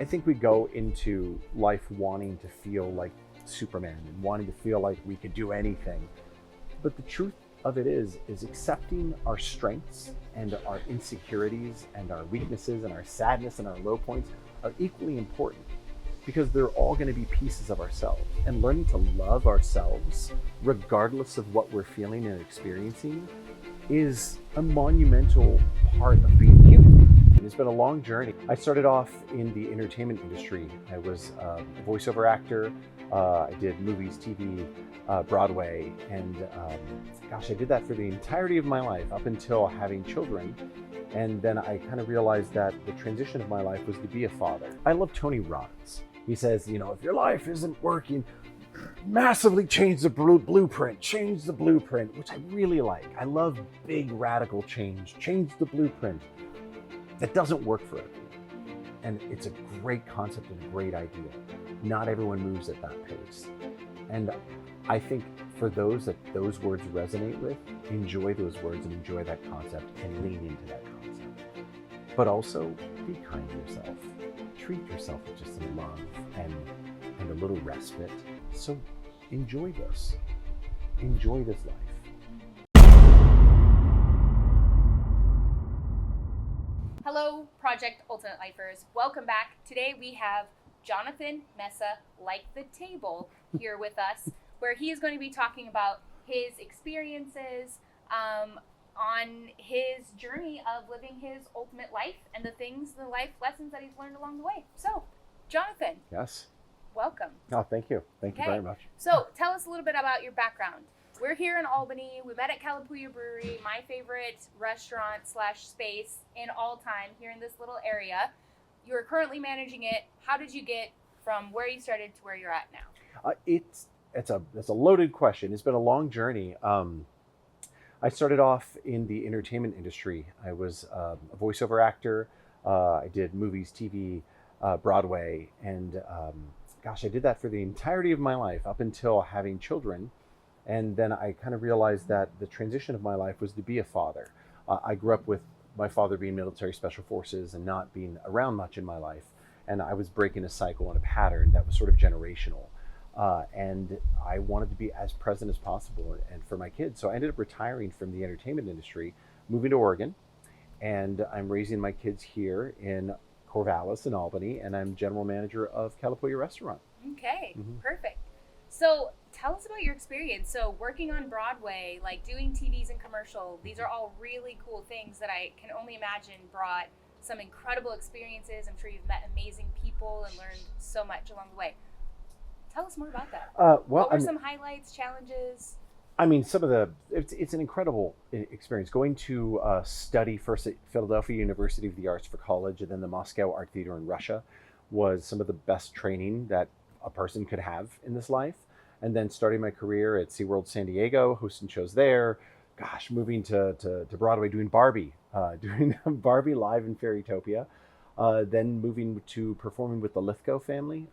I think we go into life wanting to feel like Superman and wanting to feel like we could do anything. But the truth of it is accepting our strengths and our insecurities and our weaknesses and our sadness and our low points are equally important because they're all going to be pieces of ourselves. And learning to love ourselves, regardless of what we're feeling and experiencing, is a monumental part of being human. It's been a long journey. I started off in the entertainment industry. I was a voiceover actor. I did movies, TV, Broadway, and I did that for the entirety of my life up until having children. And then I kind of realized that the transition of my life was to be a father. I love Tony Robbins. He says, if your life isn't working, massively change the blueprint, which I really like. I love big radical change the blueprint. That doesn't work for everyone. And it's a great concept and a great idea. Not everyone moves at that pace. And I think for those that those words resonate with, enjoy those words and enjoy that concept and lean into that concept. But also be kind to yourself. Treat yourself with just some love and a little respite. So enjoy this. Enjoy this life. Hello, Project Ultimate Lifers. Welcome back. Today we have Jonathan Meza, like the table, here with us, where he is going to be talking about his experiences on his journey of living his ultimate life and the life lessons that he's learned along the way. So, Jonathan. Yes. Welcome. Oh, thank you. Thank you very much. So, tell us a little bit about your background. We're here in Albany. We met at Kalapuya Brewery, my favorite restaurant / space in all time here in this little area. You're currently managing it. How did you get from where you started to where you're at now? It's a loaded question. It's been a long journey. I started off in the entertainment industry. I was a voiceover actor. I did movies, TV, Broadway, and I did that for the entirety of my life up until having children. And then I kind of realized that the transition of my life was to be a father. I grew up with my father being military special forces and not being around much in my life. And I was breaking a cycle and a pattern that was sort of generational. And I wanted to be as present as possible and for my kids. So I ended up retiring from the entertainment industry, moving to Oregon. And I'm raising my kids here in Corvallis in Albany. And I'm general manager of Kalapuya Restaurant. Okay, Perfect. So tell us about your experience. So working on Broadway, like doing TVs and commercial, these are all really cool things that I can only imagine brought some incredible experiences. I'm sure you've met amazing people and learned so much along the way. Tell us more about that. What were some highlights, challenges? It's an incredible experience. Going to study first at Philadelphia University of the Arts for college and then the Moscow Art Theater in Russia was some of the best training that a person could have in this life. And then starting my career at SeaWorld San Diego, hosting shows there. Moving to Broadway, doing Barbie live in Fairytopia. Then moving to performing with the Lithgow family.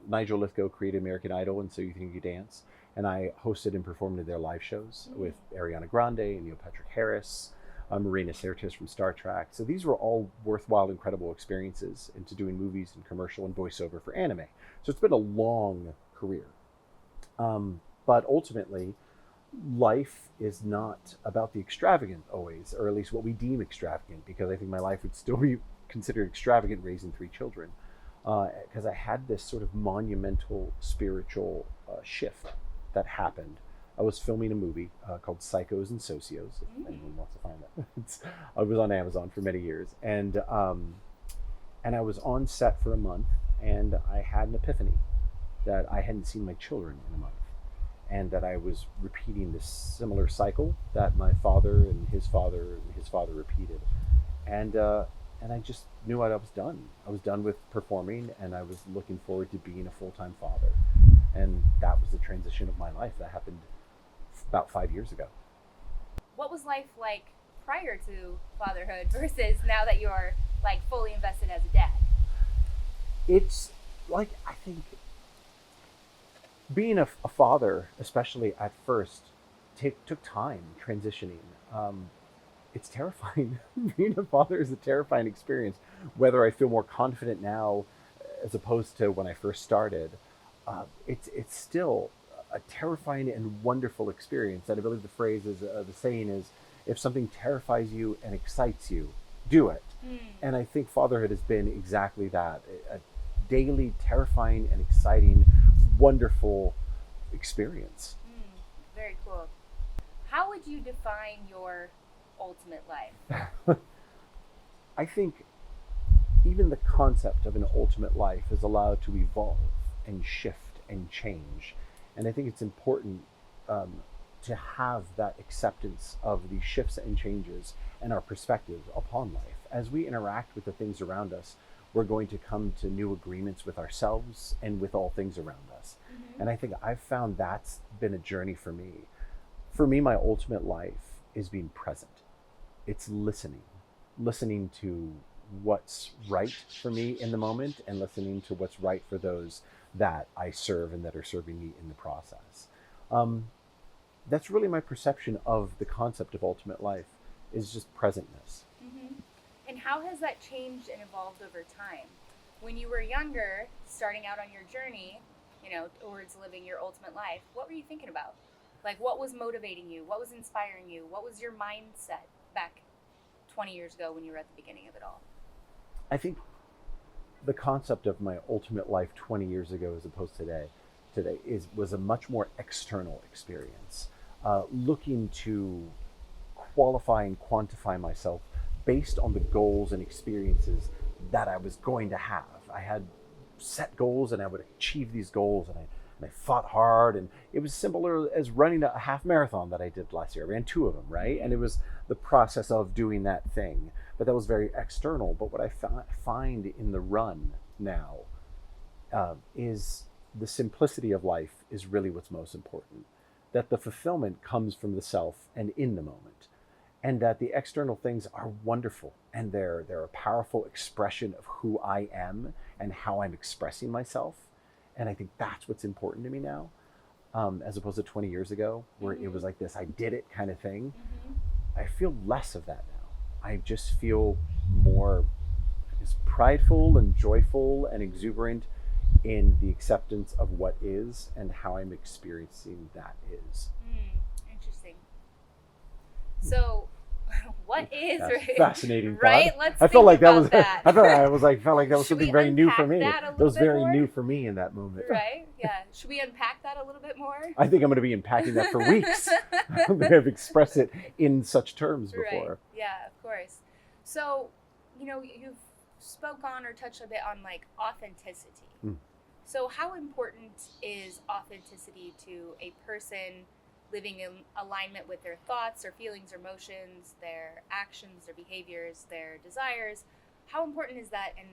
Nigel Lithgow created American Idol and So You Think You Dance. And I hosted and performed in their live shows with Ariana Grande and Neil Patrick Harris, Marina Sirtis from Star Trek. So these were all worthwhile, incredible experiences into doing movies and commercial and voiceover for anime. So it's been a long career. But ultimately, life is not about the extravagant always, or at least what we deem extravagant, because I think my life would still be considered extravagant raising 3 children, because I had this sort of monumental spiritual shift that happened. I was filming a movie called Psychos and Socios, if anyone wants to find that. I was on Amazon for many years, and I was on set for a month, and I had an epiphany that I hadn't seen my children in a month, and that I was repeating this similar cycle that my father and his father repeated, and I just knew I was done. I was done with performing, and I was looking forward to being a full-time father, and that was the transition of my life that happened about 5 years ago. What was life like prior to fatherhood versus now that you're like fully invested as a dad? It's like, I think being a father, especially at first, took time transitioning. it's terrifying. Being a father is a terrifying experience. Whether I feel more confident now as opposed to when I first started, it's still a terrifying and wonderful experience. And I believe the phrase is the saying is, if something terrifies you and excites you, do it. Mm. And I think fatherhood has been exactly that, a daily terrifying and exciting, wonderful experience. Very cool. How would you define your ultimate life? I think even the concept of an ultimate life is allowed to evolve and shift and change. And I think it's important to have that acceptance of the shifts and changes and our perspective upon life. As we interact with the things around us, we're going to come to new agreements with ourselves and with all things around us. Mm-hmm. And I think I've found that's been a journey for me. For me, my ultimate life is being present. It's listening to what's right for me in the moment and listening to what's right for those that I serve and that are serving me in the process. That's really my perception of the concept of ultimate life, is just presentness. Mm-hmm. And how has that changed and evolved over time? When you were younger, starting out on your journey, towards living your ultimate life, what were you thinking about? Like, what was motivating you? What was inspiring you? What was your mindset back 20 years ago when you were at the beginning of it all? I think the concept of my ultimate life 20 years ago as opposed to today was a much more external experience, looking to qualify and quantify myself based on the goals and experiences that I was going to have. I had set goals and I would achieve these goals, and I fought hard, and it was similar as running a half marathon that I did last year. I ran 2 of them, right? And it was the process of doing that thing, but that was very external. But what I find in the run now is the simplicity of life is really what's most important. That the fulfillment comes from the self and in the moment, and that the external things are wonderful, and they're a powerful expression of who I am and how I'm expressing myself. And I think that's what's important to me now, as opposed to 20 years ago, where it was like this I did it kind of thing. Mm-hmm. I feel less of that now. I just feel more prideful and joyful and exuberant in the acceptance of what is and how I'm experiencing that is. Interesting. So, what is fascinating thought. Right? Let's I felt like that about was that. I felt like that was Should we something very new for unpack me. that a That was little bit very more? new for me in that moment. Right? Yeah. Should we unpack that a little bit more? I think I'm going to be unpacking that for weeks. I've expressed it in such terms before. Right. Yeah, of course. So, you've spoke on or touched a bit on like authenticity. So how important is authenticity to a person living in alignment with their thoughts or feelings or emotions, their actions, their behaviors, their desires? How important is that, and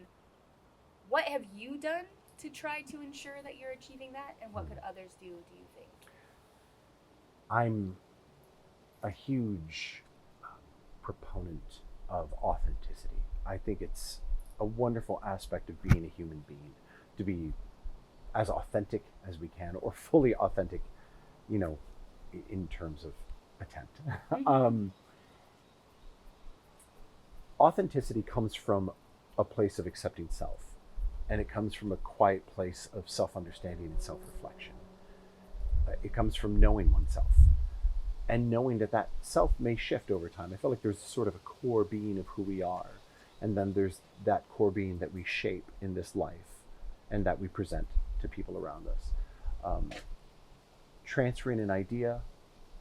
what have you done to try to ensure that you're achieving that, and what could others do you think? I'm a huge proponent of authenticity. I think it's a wonderful aspect of being a human being, to be as authentic as we can, or fully authentic, in terms of attempt. Authenticity comes from a place of accepting self, and it comes from a quiet place of self-understanding and self-reflection. It comes from knowing oneself, and knowing that self may shift over time. I feel like there's sort of a core being of who we are, and then there's that core being that we shape in this life and that we present to people around us. Transferring an idea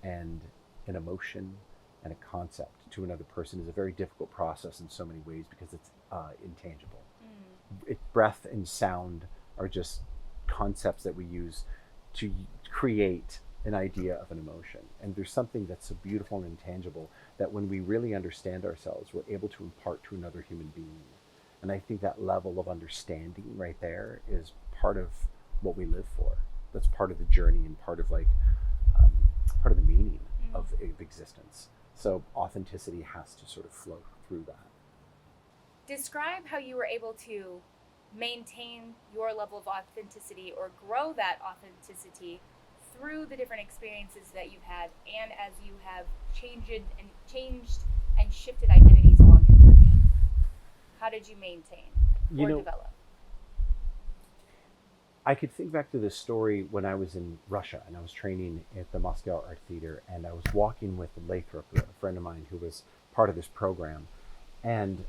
and an emotion and a concept to another person is a very difficult process in so many ways, because it's intangible. Breath and sound are just concepts that we use to create an idea of an emotion. And there's something that's so beautiful and intangible that when we really understand ourselves, we're able to impart to another human being. And I think that level of understanding right there is part of what we live for. That's part of the journey and part of part of the meaning of existence. So authenticity has to sort of flow through that. Describe how you were able to maintain your level of authenticity or grow that authenticity through the different experiences that you've had, and as you have changed and shifted identities along your journey? How did you maintain or develop? I could think back to this story when I was in Russia and I was training at the Moscow Art Theater, and I was walking with Lathrop, a friend of mine who was part of this program. And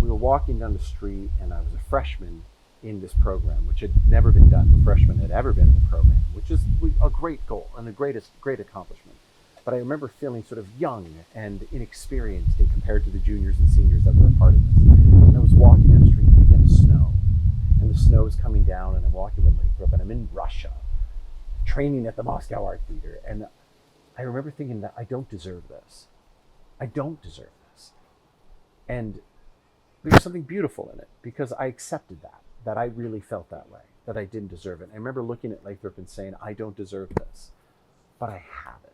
we were walking down the street, and I was a freshman in this program, which had never been done. No freshman had ever been in the program, which is a great goal and a great accomplishment. But I remember feeling sort of young and inexperienced in compared to the juniors and seniors that were a part of this. And I was walking down the street, and it began to snow. And the snow is coming down, and I'm walking with Lathrop, and I'm in Russia, training at the Moscow Art Theater. And I remember thinking that I don't deserve this. I don't deserve this. And there was something beautiful in it, because I accepted that I really felt that way, that I didn't deserve it. I remember looking at Lathrop and saying, I don't deserve this, but I have it.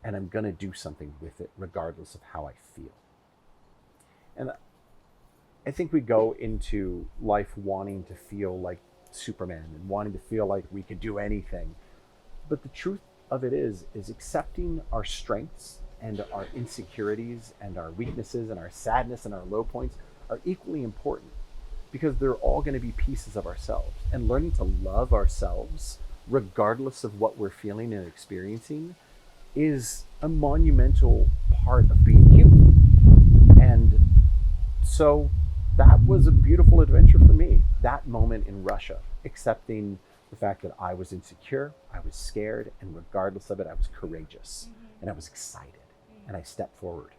And I'm going to do something with it regardless of how I feel. And I think we go into life wanting to feel like Superman and wanting to feel like we could do anything. But the truth of it is accepting our strengths and our insecurities and our weaknesses and our sadness and our low points are equally important, because they're all going to be pieces of ourselves. And learning to love ourselves regardless of what we're feeling and experiencing is a monumental part of being human. And so that was a beautiful adventure for me, that moment in Russia, accepting the fact that I was insecure, I was scared, and regardless of it, I was courageous, and I was excited, and I stepped forward.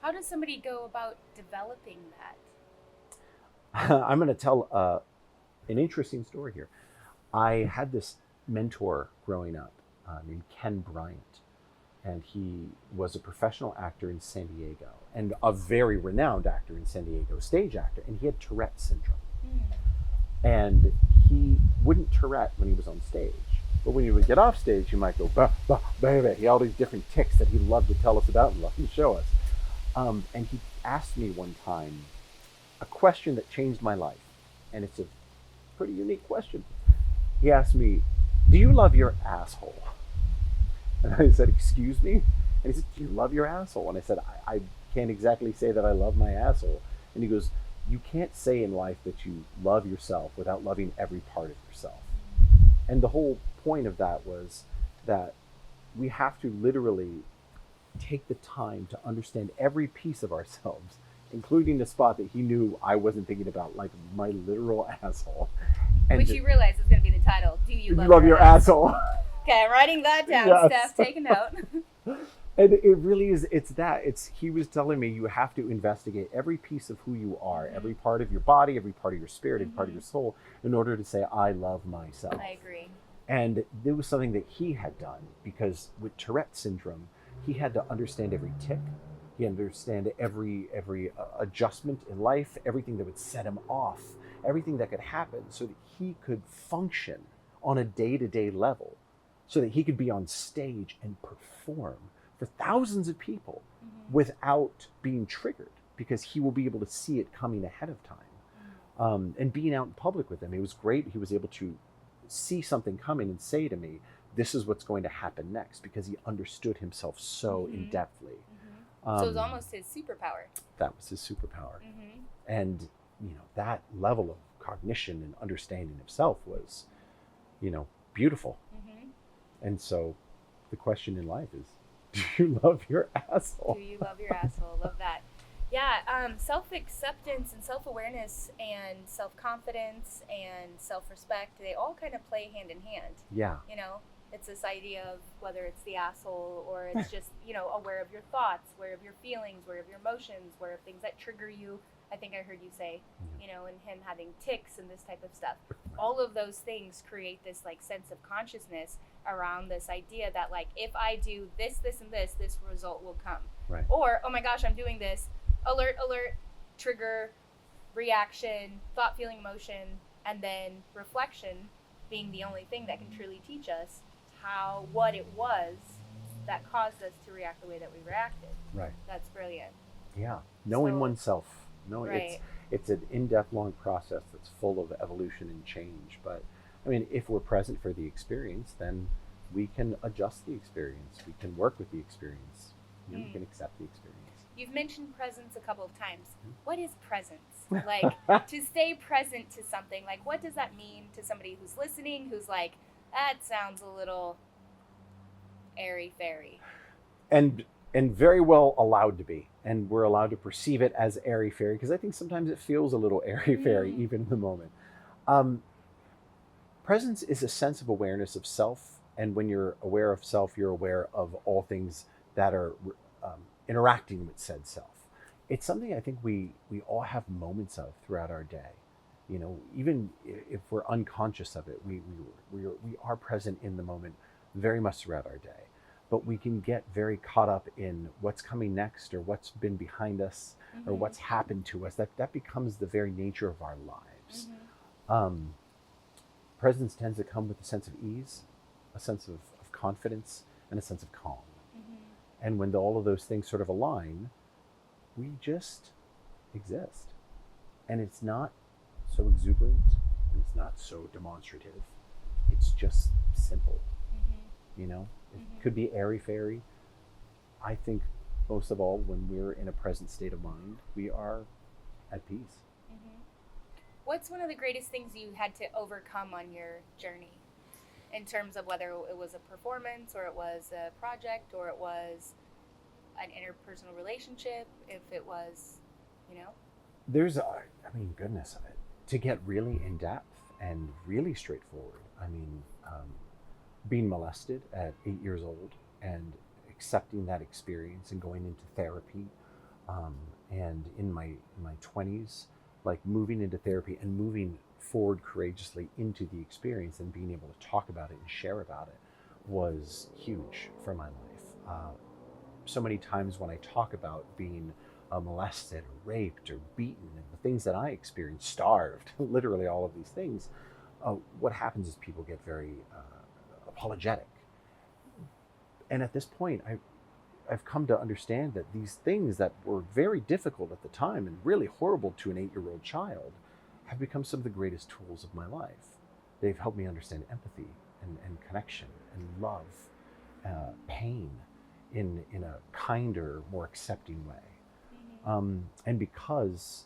How does somebody go about developing that? I'm going to tell an interesting story here. I had this mentor growing up named Ken Bryant, and he was a professional actor in San Diego and a very renowned actor in San Diego, stage actor, and he had Tourette syndrome. And he wouldn't Tourette when he was on stage, but when he would get off stage, he might go, bah, bah, baby. He had all these different tics that he loved to tell us about and loved to show us. And he asked me one time a question that changed my life, and it's a pretty unique question. He asked me, do you love your asshole? And I said, excuse me? And he said, do you love your asshole? And I said, I can't exactly say that I love my asshole. And he goes, you can't say in life that you love yourself without loving every part of yourself. And the whole point of that was that we have to literally take the time to understand every piece of ourselves, including the spot that he knew I wasn't thinking about, like my literal asshole. And which you realize is going to be the title. Do you love your asshole? Okay, I'm writing that down, Yes. Steph. Take a note. And it really is, he was telling me you have to investigate every piece of who you are, every part of your body, every part of your spirit, every part of your soul, in order to say, I love myself. I agree. And it was something that he had done, because with Tourette syndrome, he had to understand every tic. He had to understand every adjustment in life, everything that would set him off, everything that could happen, so that he could function on a day-to-day level, so that he could be on stage and perform for thousands of people without being triggered, because he will be able to see it coming ahead of time. And being out in public with him, it was great. He was able to see something coming and say to me, this is what's going to happen next, because he understood himself so in-depthly. So it was almost his superpower. That was his superpower. And, that level of cognition and understanding of self was, beautiful. And so the question in life is, do you love your asshole? Do you love your asshole? Love that. Yeah, self-acceptance and self-awareness and self-confidence and self-respect, they all kind of play hand in hand. Yeah. It's this idea of whether it's the asshole or it's just, aware of your thoughts, aware of your feelings, aware of your emotions, aware of things that trigger you. I think I heard you say, and him having tics and this type of stuff. All of those things create this sense of consciousness around this idea that if I do this, this, and this result will come. Right. Or, oh my gosh, I'm doing this. Alert, trigger, reaction, thought, feeling, emotion, and then reflection being the only thing that can truly teach us what it was that caused us to react the way that we reacted. Right. That's brilliant. Yeah. Knowing oneself. Right. It's an in-depth, long process that's full of evolution and change. But if we're present for the experience, then we can adjust the experience. We can work with the experience. We can accept the experience. You've mentioned presence a couple of times. What is presence? Like, to stay present to something, like, what does that mean to somebody who's listening, who's like, that sounds a little airy-fairy? And very well allowed to be. And we're allowed to perceive it as airy-fairy, because I think sometimes it feels a little airy-fairy, even in the moment. Presence is a sense of awareness of self. And when you're aware of self, you're aware of all things that are interacting with said self. It's something I think we all have moments of throughout our day. You know, even if we're unconscious of it, we are present in the moment very much throughout our day. But we can get very caught up in what's coming next, or what's been behind us, or what's happened to us. That becomes the very nature of our lives. Presence tends to come with a sense of ease, a sense of confidence, and a sense of calm. And when all of those things sort of align, we just exist. And it's not so exuberant, and it's not so demonstrative. It's just simple. You know, it could be airy-fairy. I think most of all, when we're in a present state of mind, we are at peace. What's one of the greatest things you had to overcome on your journey, in terms of whether it was a performance, or it was a project, or it was an interpersonal relationship, if it was, you know? There's, goodness of it. To get really in depth and really straightforward. Being molested at 8 years old and accepting that experience and going into therapy, and in my 20s, like moving into therapy and moving forward courageously into the experience and being able to talk about it and share about it was huge for my life. So many times when I talk about being molested or raped or beaten and the things that I experienced, starved, literally all of these things, what happens is people get very apologetic. And at this point, I've come to understand that these things that were very difficult at the time and really horrible to an 8-year-old child have become some of the greatest tools of my life. They've helped me understand empathy and connection and love, pain in a kinder, more accepting way. And because,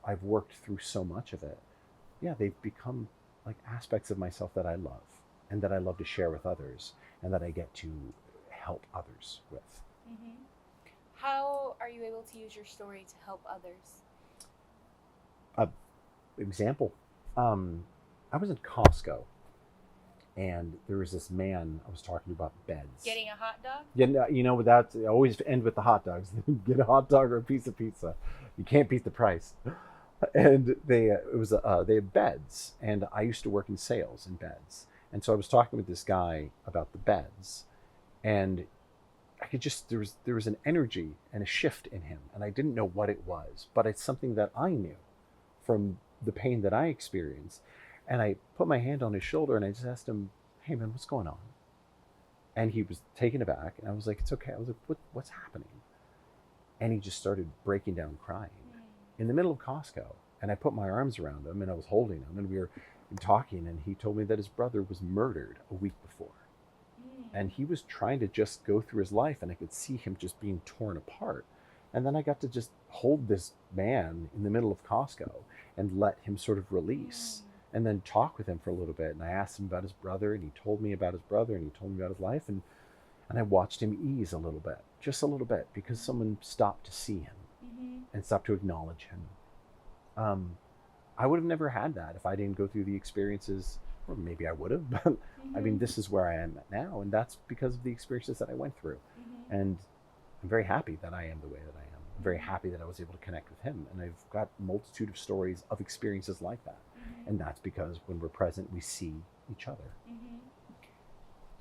I've worked through so much of it, they've become like aspects of myself that I love and that I love to share with others and that I get to help others with. How are you able to use your story to help others? Example, I was in Costco and there was this man I was talking about beds. Getting a hot dog? Yeah, that I always end with the hot dogs. Get a hot dog or a piece of pizza. You can't beat the price. And they had beds, and I used to work in sales in beds. And so I was talking with this guy about the beds, and I could just, there was an energy and a shift in him, and I didn't know what it was, but it's something that I knew from the pain that I experienced. And I put my hand on his shoulder and I just asked him, "Hey man, what's going on?" And he was taken aback, and I was like, "It's okay." I was like, what's happening? And he just started breaking down crying in the middle of Costco. And I put my arms around him and I was holding him, and we were talking, and he told me that his brother was murdered a week before. And he was trying to just go through his life, and I could see him just being torn apart. And then I got to just hold this man in the middle of Costco and let him sort of release and then talk with him for a little bit. And I asked him about his brother, and he told me about his brother, and he told me about his life. And I watched him ease a little bit, just a little bit, because someone stopped to see him and stopped to acknowledge him. I would have never had that if I didn't go through the experiences, or maybe I would have, but this is where I am at now, and that's because of the experiences that I went through. And I'm very happy that I am the way that I am. I'm very happy that I was able to connect with him, and I've got a multitude of stories of experiences like that. And that's because when we're present, we see each other.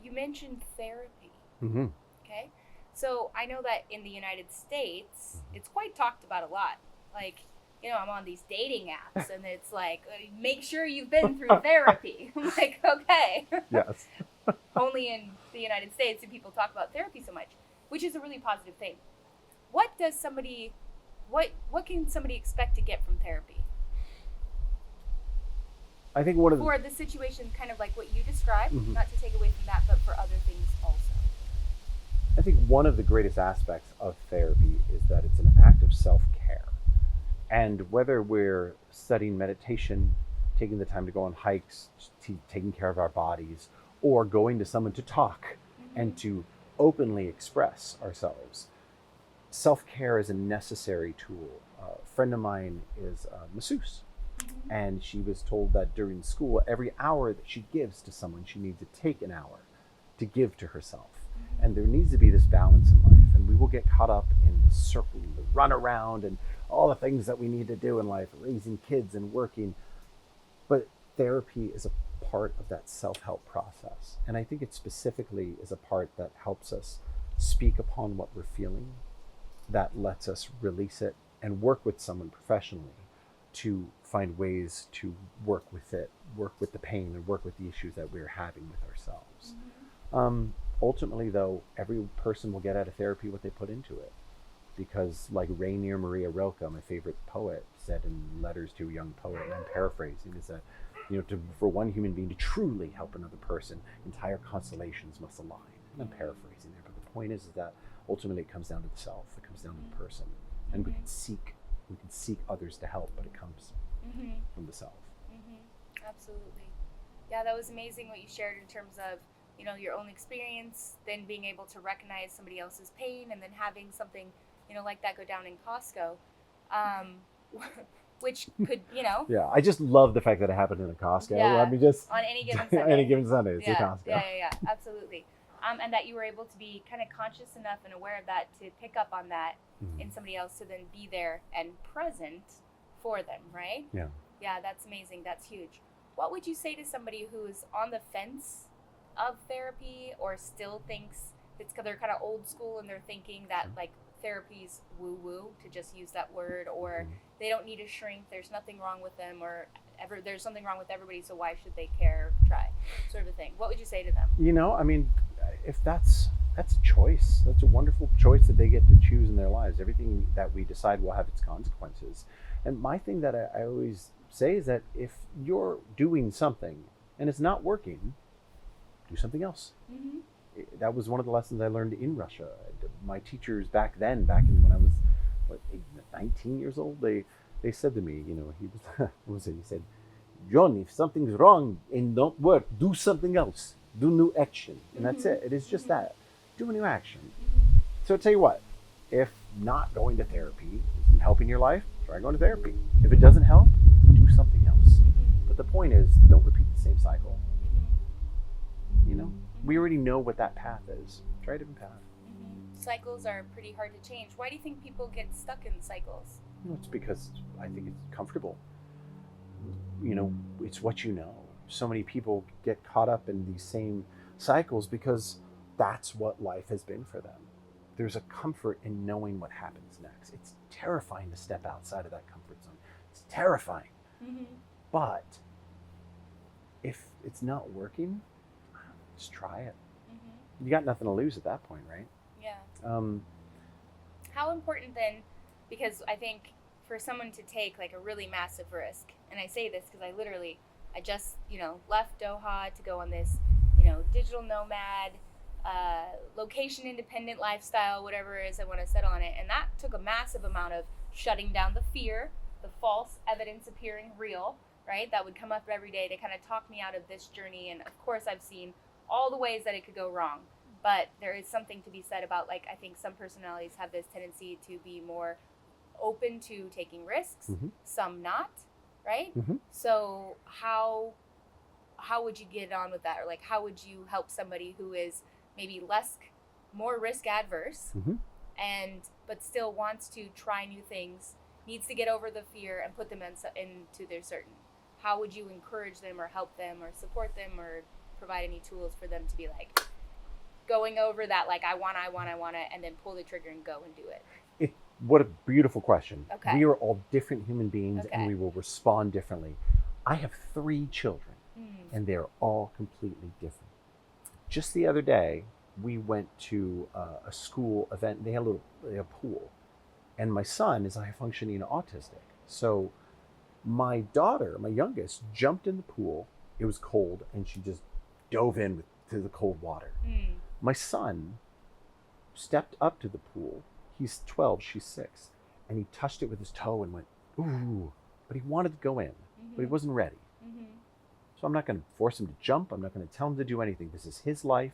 You mentioned therapy. Okay. So I know that in the United States, it's quite talked about a lot. Like, I'm on these dating apps, and it's like, make sure you've been through therapy. I'm like, okay. Yes. Only in the United States do people talk about therapy so much, which is a really positive thing. What can somebody expect to get from therapy? I think for the situation, kind of like what you described, not to take away from that, but for other things also. think one of the greatest aspects of therapy is that it's an act of self-care. And whether we're studying meditation, taking the time to go on hikes, taking care of our bodies, or going to someone to talk and to openly express ourselves, self-care is a necessary tool. A friend of mine is a masseuse, and she was told that during school, every hour that she gives to someone, she needs to take an hour to give to herself. And there needs to be this balance in life, and we will get caught up in the circle, the run around, and all the things that we need to do in life, raising kids and working. But therapy is a part of that self-help process. And I think it specifically is a part that helps us speak upon what we're feeling, that lets us release it and work with someone professionally to find ways to work with it, work with the pain, and work with the issues that we're having with ourselves. Ultimately, though, every person will get out of therapy what they put into it. Because like Rainier Maria Rilke, my favorite poet, said in Letters to a Young Poet, and I'm paraphrasing, is that, for one human being to truly help another person, entire constellations must align. And I'm paraphrasing there, but the point is that ultimately it comes down to the self, it comes down to the person. And we can seek others to help, but it comes from the self. Absolutely. Yeah, that was amazing what you shared in terms of, your own experience, then being able to recognize somebody else's pain, and then having something, like that go down in Costco, which could, Yeah, I just love the fact that it happened in a Costco. Yeah, I mean, just on any given Sunday. any given Sunday, it's a Yeah, Costco. yeah, absolutely. And that you were able to be kind of conscious enough and aware of that to pick up on that in somebody else, to then be there and present for them, right? Yeah. Yeah, that's amazing. That's huge. What would you say to somebody who's on the fence of therapy, or still thinks they're kind of old school and they're thinking that like therapy's woo-woo, to just use that word, or they don't need a shrink, there's nothing wrong with them, or there's something wrong with everybody, so why should they care, try, sort of a thing? What would you say to them? I mean, if that's a choice, that's a wonderful choice that they get to choose in their lives. Everything that we decide will have its consequences. And my thing that I always say is that if you're doing something and it's not working, do something else. That was one of the lessons I learned in Russia. My teachers back in when I was 19 years old, they said to me, he said, "John, if something's wrong and don't work, do something else. Do new action." And that's it. It is just that. Do a new action. So I tell you what, if not going to therapy isn't helping your life, try going to therapy. If it doesn't help, do something else. But the point is, don't repeat the same cycle. We already know what that path is. Try a different path. Cycles are pretty hard to change. Why do you think people get stuck in cycles? It's because I think it's comfortable. It's what you know. So many people get caught up in these same cycles because that's what life has been for them. There's a comfort in knowing what happens next. It's terrifying to step outside of that comfort zone. It's terrifying. But if it's not working, just try it. You got nothing to lose at that point, right? Yeah. How important then, because I think for someone to take like a really massive risk, and I say this because I just, left Doha to go on this, digital nomad, location independent lifestyle, whatever it is I want to settle on it. And that took a massive amount of shutting down the fear, the false evidence appearing real, right? That would come up every day to kind of talk me out of this journey. And of course, I've seen all the ways that it could go wrong. But there is something to be said about, I think some personalities have this tendency to be more open to taking risks, some not, right? So how would you get on with that? Or how would you help somebody who is maybe more risk adverse, but still wants to try new things, needs to get over the fear and put them into their certain? How would you encourage them or help them or support them or provide any tools for them to be going over that, I want it, and then pull the trigger and go and do it? What a beautiful question. Okay. We are all different human beings, and we will respond differently. I have 3 children, and they're all completely different. Just the other day, we went to a school event. They had a pool, and my son is high-functioning autistic. So my daughter, my youngest, jumped in the pool. It was cold, and she just dove in to the cold water. My son stepped up to the pool. He's 12, she's 6. And he touched it with his toe and went, ooh. But he wanted to go in, but he wasn't ready. So I'm not going to force him to jump. I'm not going to tell him to do anything. This is his life.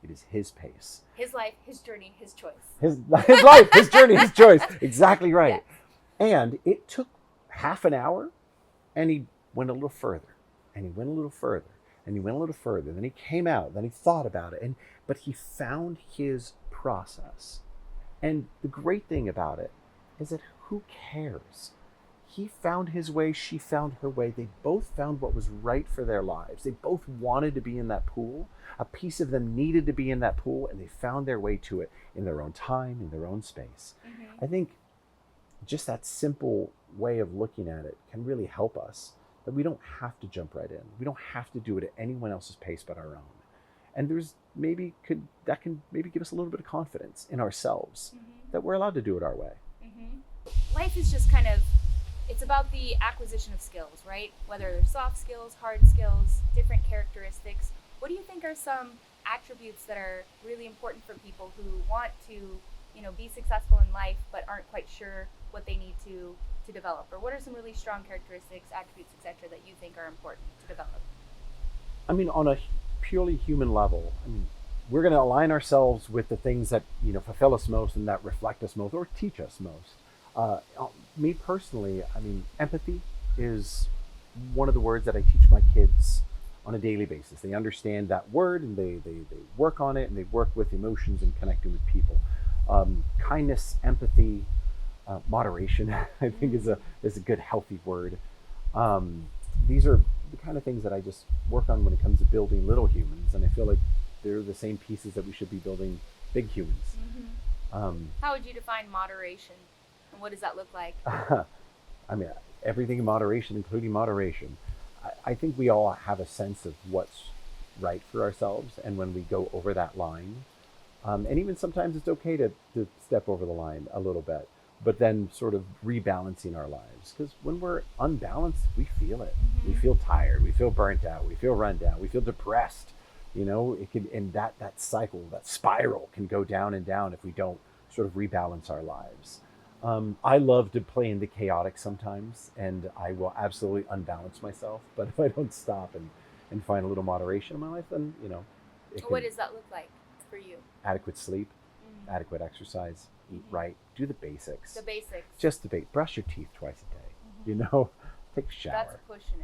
It is his pace. His life, his journey, his choice. His life, his journey, his choice. Exactly right. Yes. And it took half an hour, and he went a little further, and he went a little further, and he went a little further. Then he came out. Then he thought about it, but he found his process. And the great thing about it is that who cares? He found his way, she found her way. They both found what was right for their lives. They both wanted to be in that pool. A piece of them needed to be in that pool, and they found their way to it in their own time, in their own space. I think just that simple way of looking at it can really help us, that we don't have to jump right in. We don't have to do it at anyone else's pace but our own. And that can maybe give us a little bit of confidence in ourselves that we're allowed to do it our way. Life is just it's about the acquisition of skills, right? Whether they're soft skills, hard skills, different characteristics. What do you think are some attributes that are really important for people who want to, be successful in life but aren't quite sure what they need to develop? Or what are some really strong characteristics, attributes, etc., that you think are important to develop? I mean, on a purely human level, we're going to align ourselves with the things that fulfill us most and that reflect us most or teach us most. Me personally, empathy is one of the words that I teach my kids on a daily basis. They understand that word, and they work on it, and they work with emotions and connecting with people. Kindness, empathy, moderation, I think is a good, healthy word. These are the kind of things that I just work on when it comes to building little humans, and I feel like they're the same pieces that we should be building big humans. How would you define moderation, and what does that look like? Everything in moderation, including moderation. I think we all have a sense of what's right for ourselves, and when we go over that line, and even sometimes it's okay to step over the line a little bit, but then sort of rebalancing our lives. Because when we're unbalanced, we feel it. We feel tired, we feel burnt out, we feel run down, we feel depressed. It can, and that cycle, that spiral can go down and down if we don't sort of rebalance our lives. I love to play in the chaotic sometimes, and I will absolutely unbalance myself. But if I don't stop and find a little moderation in my life, then, What does that look like for you? Adequate sleep, adequate exercise, eat right, do the basics. The basics. Just brush your teeth twice a day, take a shower. That's pushing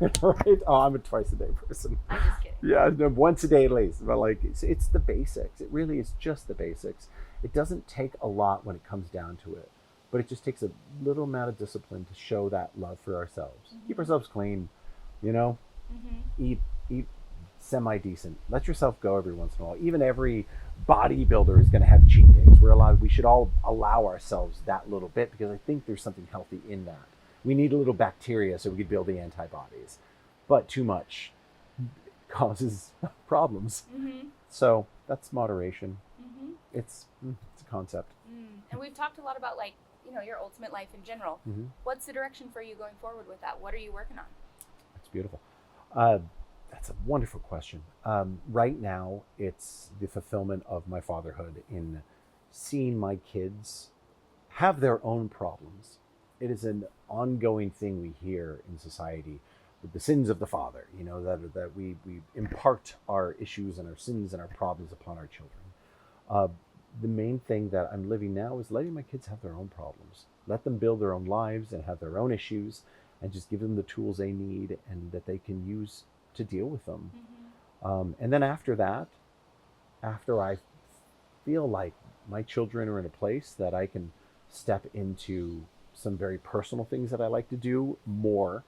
it. Right? Oh, I'm a twice a day person. I'm just kidding. Yeah, no, once a day at least. But it's the basics. It really is just the basics. It doesn't take a lot when it comes down to it, but it just takes a little amount of discipline to show that love for ourselves. Keep ourselves clean, eat semi-decent. Let yourself go every once in a while. Even every bodybuilder is going to have cheat days. We should all allow ourselves that little bit, because I think there's something healthy in that. We need a little bacteria so we can build the antibodies, but too much causes problems. So that's moderation. It's a concept. And we've talked a lot about your ultimate life in general. What's the direction for you going forward with that? What are you working on? That's beautiful. That's a wonderful question. Right now, it's the fulfillment of my fatherhood in seeing my kids have their own problems. It is an ongoing thing we hear in society, with the sins of the father, that we impart our issues and our sins and our problems upon our children. The main thing that I'm living now is letting my kids have their own problems. Let them build their own lives and have their own issues, and just give them the tools they need and that they can use to deal with them. And then after that, after I feel like my children are in a place that I can step into some very personal things that I like to do more,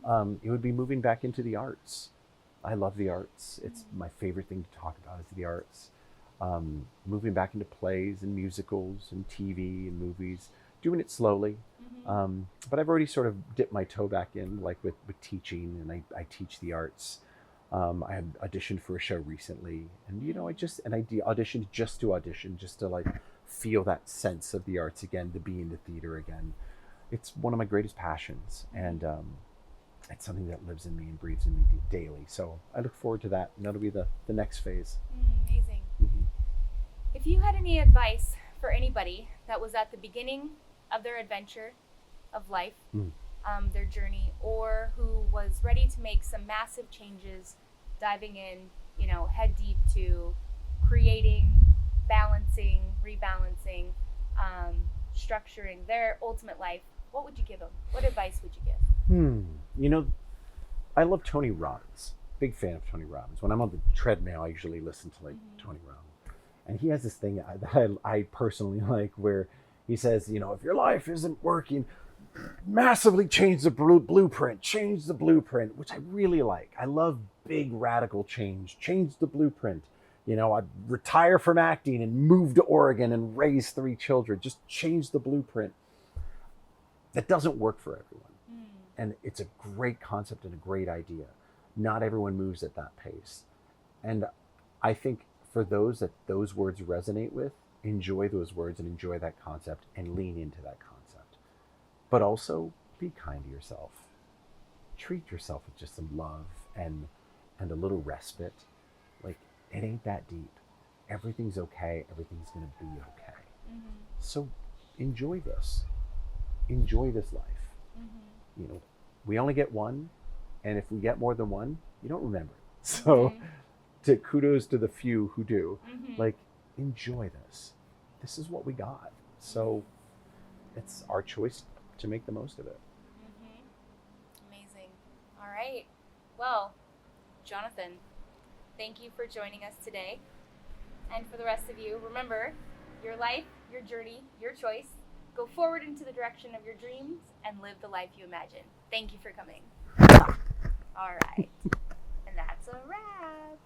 it would be moving back into the arts. I love the arts. It's my favorite thing to talk about is the arts. Moving back into plays and musicals and TV and movies, doing it slowly. But I've already sort of dipped my toe back in, like with teaching, and I teach the arts. I had auditioned for a show recently, and I auditioned just to audition, just to feel that sense of the arts again, to be in the theater again. It's one of my greatest passions, and it's something that lives in me and breathes in me daily. So I look forward to that, and that'll be the next phase. Amazing. If you had any advice for anybody that was at the beginning of their adventure of life, their journey, or who was ready to make some massive changes, diving in, head deep to creating, balancing, rebalancing, structuring their ultimate life, what would you give them? What advice would you give? I love Tony Robbins. Big fan of Tony Robbins. When I'm on the treadmill, I usually listen to Tony Robbins. And he has this thing that I personally like where he says, if your life isn't working, massively change the blueprint, which I really like. I love big radical change the blueprint. I'd retire from acting and move to Oregon and raise 3 children, just change the blueprint. That doesn't work for everyone. And it's a great concept and a great idea. Not everyone moves at that pace. And I think for those that those words resonate with, enjoy those words and enjoy that concept and lean into that concept. But also be kind to yourself. Treat yourself with just some love and a little respite. Like, it ain't that deep. Everything's okay. Everything's going to be okay. So enjoy this. Enjoy this life. We only get one. And if we get more than one, you don't remember it. So kudos to the few who do. Enjoy this. This is what we got. So it's our choice to make the most of it. Amazing. All right. Well, Jonathan, thank you for joining us today. And for the rest of you, remember, your life, your journey, your choice. Go forward into the direction of your dreams and live the life you imagine. Thank you for coming. All right. And that's a wrap.